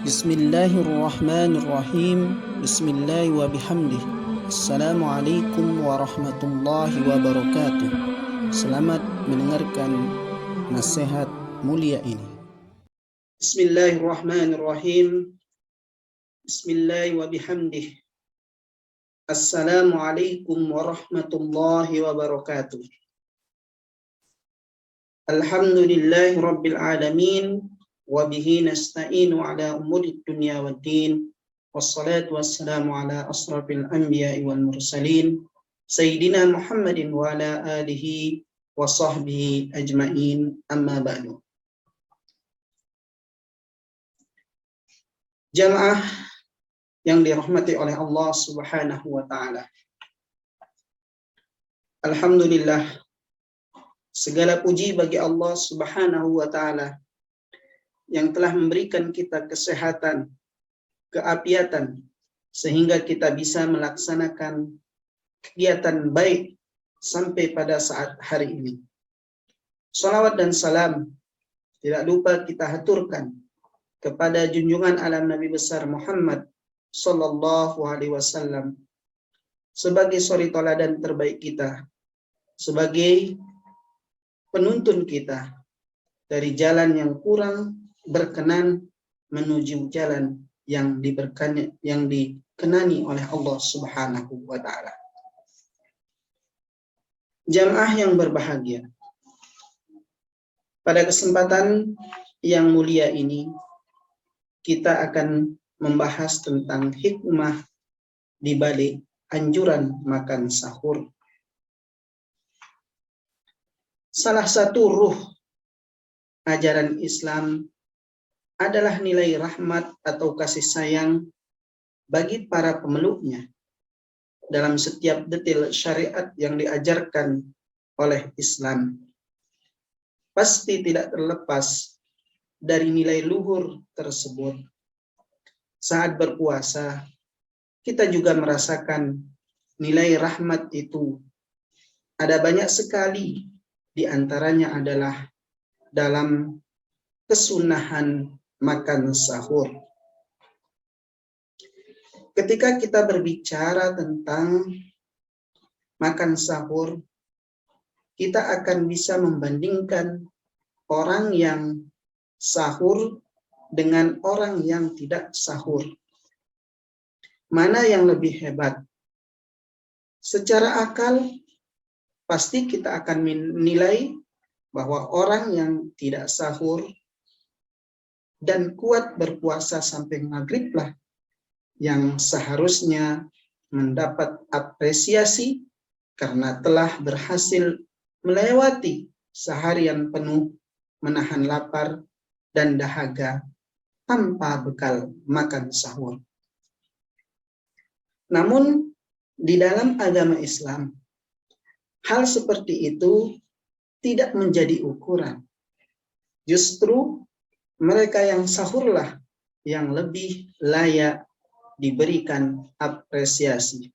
Bismillahirrahmanirrahim. Bismillah wa bihamdih. Assalamualaikum warahmatullahi wabarakatuh. Selamat mendengarkan nasihat mulia ini. Bismillahirrahmanirrahim. Bismillah wa bihamdih. Assalamualaikum warahmatullahi wabarakatuh. Alhamdulillahi rabbil alamin. Wa bihi nasta'inu ala umuri dunya waddin. Wassalatu wassalamu ala asrafil anbiya'i wal mursalin Sayyidina Muhammadin wa ala alihi wa sahbihi ajma'in, amma ba'du. Jamaah yang dirahmati oleh Allah Subhanahu wa ta'ala, alhamdulillah, segala puji bagi Allah Subhanahu wa ta'ala yang telah memberikan kita kesehatan, keapiatan, sehingga kita bisa melaksanakan kegiatan baik sampai pada saat hari ini. Salawat dan salam tidak lupa kita haturkan kepada junjungan alam Nabi besar Muhammad Sallallahu Alaihi Wasallam sebagai suri teladan terbaik kita, sebagai penuntun kita dari jalan yang kurang berkenan menuju jalan yang dikenani oleh Allah Subhanahu wa ta'ala. Jamaah yang berbahagia, pada kesempatan yang mulia ini kita akan membahas tentang hikmah di balik anjuran makan sahur. Salah satu ruh ajaran Islam adalah nilai rahmat atau kasih sayang bagi para pemeluknya dalam setiap detail syariat yang diajarkan oleh Islam. Pasti tidak terlepas dari nilai luhur tersebut. Saat berpuasa, kita juga merasakan nilai rahmat itu. Ada banyak sekali, di antaranya adalah dalam kesunahan makan sahur. Ketika kita berbicara tentang makan sahur, kita akan bisa membandingkan orang yang sahur dengan orang yang tidak sahur. Mana yang lebih hebat? Secara akal, pasti kita akan menilai bahwa orang yang tidak sahur dan kuat berpuasa sampai maghriblah yang seharusnya mendapat apresiasi karena telah berhasil melewati seharian penuh menahan lapar dan dahaga tanpa bekal makan sahur. Namun di dalam agama Islam, hal seperti itu tidak menjadi ukuran. Justru mereka yang sahurlah yang lebih layak diberikan apresiasi.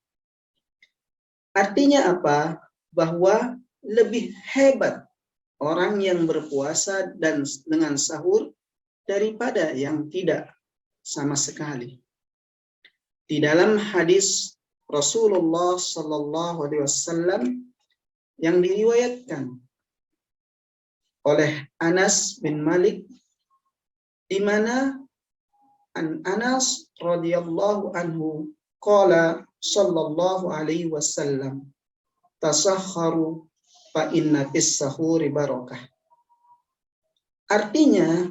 Artinya apa? Bahwa lebih hebat orang yang berpuasa dan dengan sahur daripada yang tidak sama sekali. Di dalam hadis Rasulullah Sallallahu Alaihi Wasallam yang diriwayatkan oleh Anas bin Malik, di mana Anas radhiyallahu anhu qala sallallahu alaihi wasallam tasahharu fa inna fis sahuri barakah. Artinya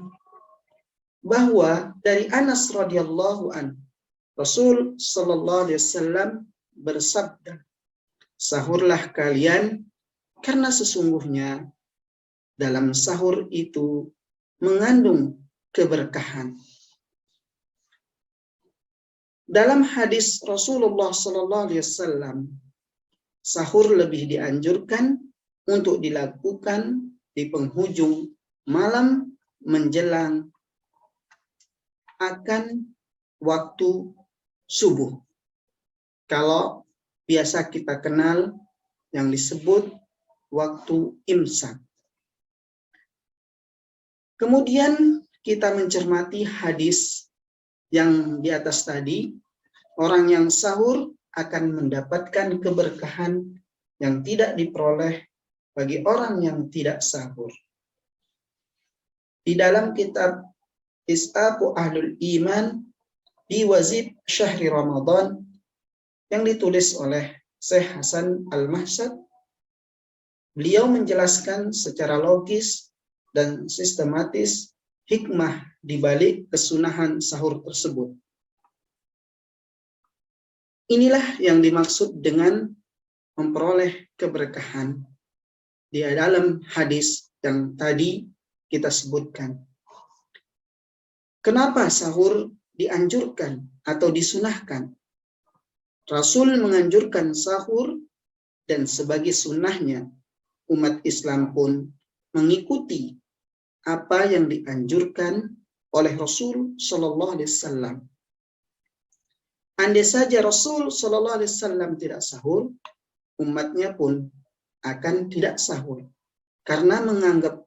bahwa dari Anas radhiyallahu anhu, Rasul sallallahu alaihi wasallam bersabda, sahurlah kalian karena sesungguhnya dalam sahur itu mengandung keberkahan. Dalam hadis Rasulullah Sallallahu Alaihi Wasallam, sahur lebih dianjurkan untuk dilakukan di penghujung malam menjelang akan waktu subuh. Kalau biasa kita kenal yang disebut waktu imsak. Kemudian kita mencermati hadis yang di atas tadi, orang yang sahur akan mendapatkan keberkahan yang tidak diperoleh bagi orang yang tidak sahur. Di dalam kitab Is'aqu Ahlul Iman di Wazib Syahri Ramadan yang ditulis oleh Syekh Hasan Al-Mahsad, beliau menjelaskan secara logis dan sistematis hikmah di balik kesunahan sahur tersebut. Inilah yang dimaksud dengan memperoleh keberkahan di dalam hadis yang tadi kita sebutkan. Kenapa sahur dianjurkan atau disunahkan? Rasul menganjurkan sahur dan sebagai sunnahnya umat Islam pun mengikuti apa yang dianjurkan oleh Rasul Shallallahu Alaihi Wasallam. Andai saja Rasul Shallallahu Alaihi Wasallam tidak sahur, umatnya pun akan tidak sahur karena menganggap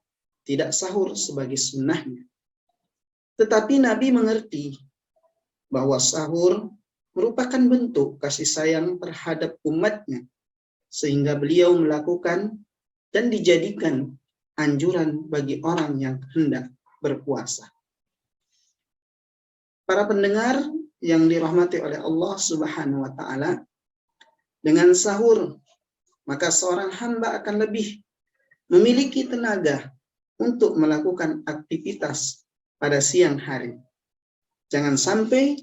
tidak sahur sebagai sunnahnya. Tetapi Nabi mengerti bahwa sahur merupakan bentuk kasih sayang terhadap umatnya, sehingga beliau melakukan dan dijadikan anjuran bagi orang yang hendak berpuasa. Para pendengar yang dirahmati oleh Allah Subhanahu wa Ta'ala, dengan sahur maka seorang hamba akan lebih memiliki tenaga untuk melakukan aktivitas pada siang hari. Jangan sampai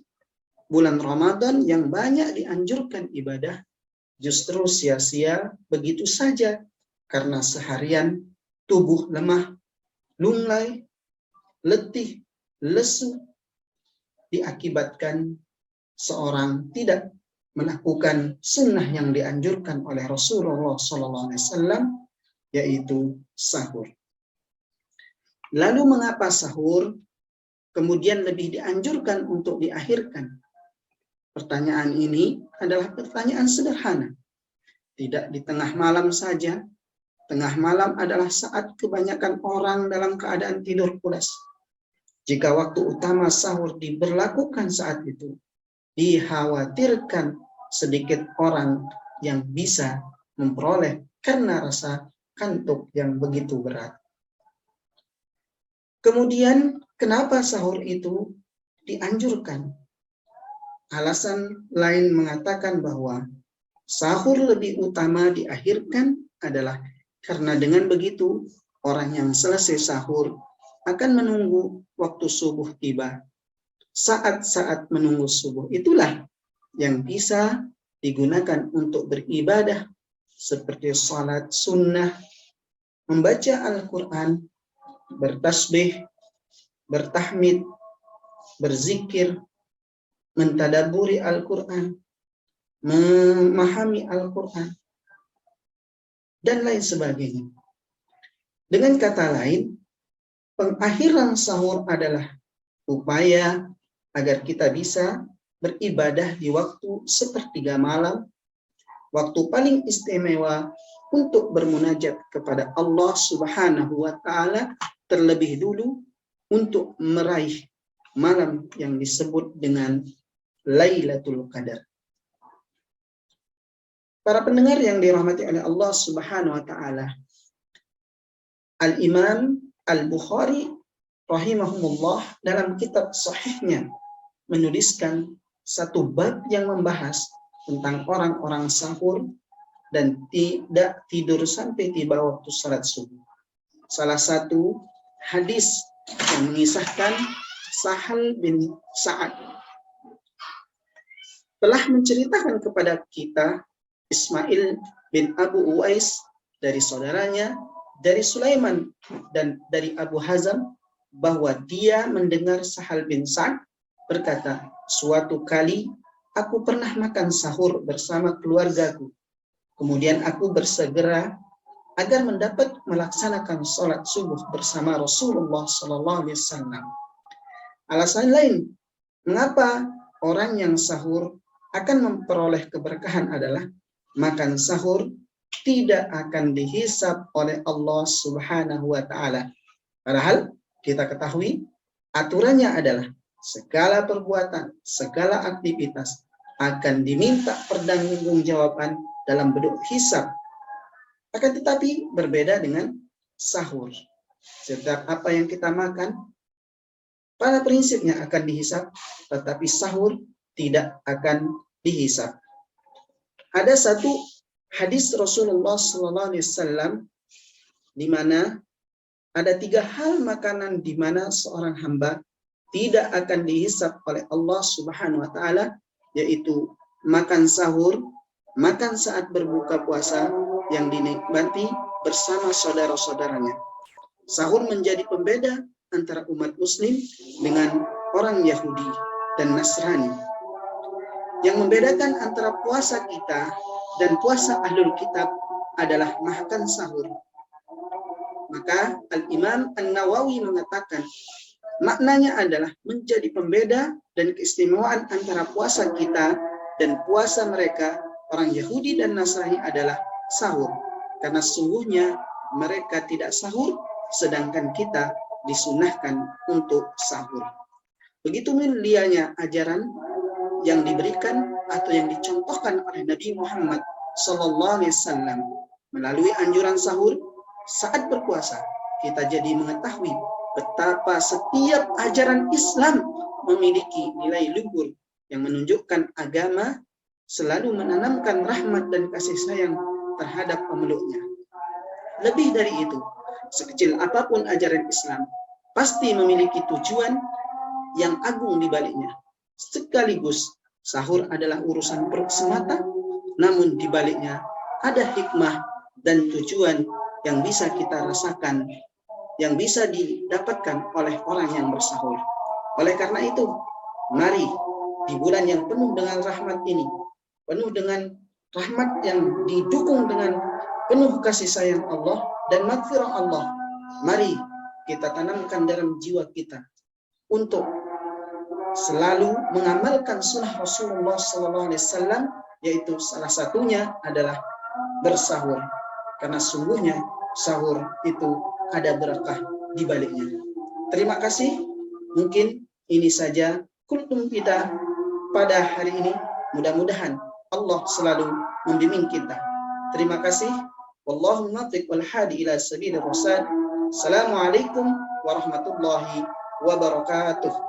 bulan Ramadan yang banyak dianjurkan ibadah justru sia-sia begitu saja karena seharian tubuh lemah, lunglai, letih, lesu, diakibatkan seorang tidak melakukan sunnah yang dianjurkan oleh Rasulullah SAW, yaitu sahur. Lalu mengapa sahur kemudian lebih dianjurkan untuk diakhirkan? Pertanyaan ini adalah pertanyaan sederhana. Tidak di tengah malam saja. Tengah malam adalah saat kebanyakan orang dalam keadaan tidur pulas. Jika waktu utama sahur diberlakukan saat itu, dikhawatirkan sedikit orang yang bisa memperoleh karena rasa kantuk yang begitu berat. Kemudian, kenapa sahur itu dianjurkan? Alasan lain mengatakan bahwa sahur lebih utama diakhirkan adalah karena dengan begitu orang yang selesai sahur akan menunggu waktu subuh tiba. Saat-saat menunggu subuh itulah yang bisa digunakan untuk beribadah seperti salat sunnah, membaca Al-Quran, bertasbih, bertahmid, berzikir, mentadaburi Al-Quran, memahami Al-Quran, dan lain sebagainya. Dengan kata lain, pengakhiran sahur adalah upaya agar kita bisa beribadah di waktu sepertiga malam, waktu paling istimewa untuk bermunajat kepada Allah Subhanahu wa Ta'ala, terlebih dulu untuk meraih malam yang disebut dengan Lailatul Qadar. Para pendengar yang dirahmati oleh Allah Subhanahu wa Ta'ala, Al-Imam Al-Bukhari rahimahumullah dalam kitab sahihnya menuliskan satu bab yang membahas tentang orang-orang sahur dan tidak tidur sampai tiba waktu salat subuh. Salah satu hadis yang mengisahkan Sahal bin Sa'ad telah menceritakan kepada kita Ismail bin Abu Uwais dari saudaranya, dari Sulaiman dan dari Abu Hazam, bahwa dia mendengar Sahal bin Sa'ad berkata, suatu kali aku pernah makan sahur bersama keluargaku. Kemudian aku bersegera agar mendapat melaksanakan sholat subuh bersama Rasulullah SAW. Alasan lain mengapa orang yang sahur akan memperoleh keberkahan adalah makan sahur tidak akan dihisab oleh Allah Subhanahu wa Ta'ala. Padahal kita ketahui aturannya adalah segala perbuatan, segala aktivitas akan diminta pertanggungjawaban dalam bentuk hisab. Akan tetapi berbeda dengan sahur. Setiap apa yang kita makan, pada prinsipnya akan dihisab, tetapi sahur tidak akan dihisab. Ada satu hadis Rasulullah SAW di mana ada 3 hal makanan di mana seorang hamba tidak akan dihisab oleh Allah Subhanahu wa taala, yaitu makan sahur, makan saat berbuka puasa yang dinikmati bersama saudara-saudaranya. Sahur menjadi pembeda antara umat muslim dengan orang Yahudi dan Nasrani. Yang membedakan antara puasa kita dan puasa ahlul kitab adalah makan sahur. Maka Al-Imam An-Nawawi mengatakan maknanya adalah menjadi pembeda dan keistimewaan antara puasa kita dan puasa mereka, orang Yahudi dan Nasrani, adalah sahur. Karena sungguhnya mereka tidak sahur, sedangkan kita disunahkan untuk sahur. Begitu mulianya ajaran yang diberikan atau yang dicontohkan oleh Nabi Muhammad SAW melalui anjuran sahur saat berpuasa. Kita jadi mengetahui betapa setiap ajaran Islam memiliki nilai luhur yang menunjukkan agama selalu menanamkan rahmat dan kasih sayang terhadap pemeluknya. Lebih dari itu, sekecil apapun ajaran Islam pasti memiliki tujuan yang agung di baliknya. Sekaligus sahur adalah urusan perut semata, namun di baliknya ada hikmah dan tujuan yang bisa kita rasakan, yang bisa didapatkan oleh orang yang bersahur. Oleh karena itu, mari di bulan yang penuh dengan rahmat ini, penuh dengan rahmat yang didukung dengan penuh kasih sayang Allah dan maghfirah Allah, mari kita tanamkan dalam jiwa kita untuk selalu mengamalkan sunnah Rasulullah SAW, yaitu salah satunya adalah bersahur. Karena sungguhnya sahur itu ada berkah di baliknya. Terima kasih. Mungkin ini saja kultum kita pada hari ini. Mudah-mudahan Allah selalu membimbing kita. Terima kasih. Wallahu muwaffiq wal hadi ila sabilir rasyad. Assalamualaikum warahmatullahi wabarakatuh.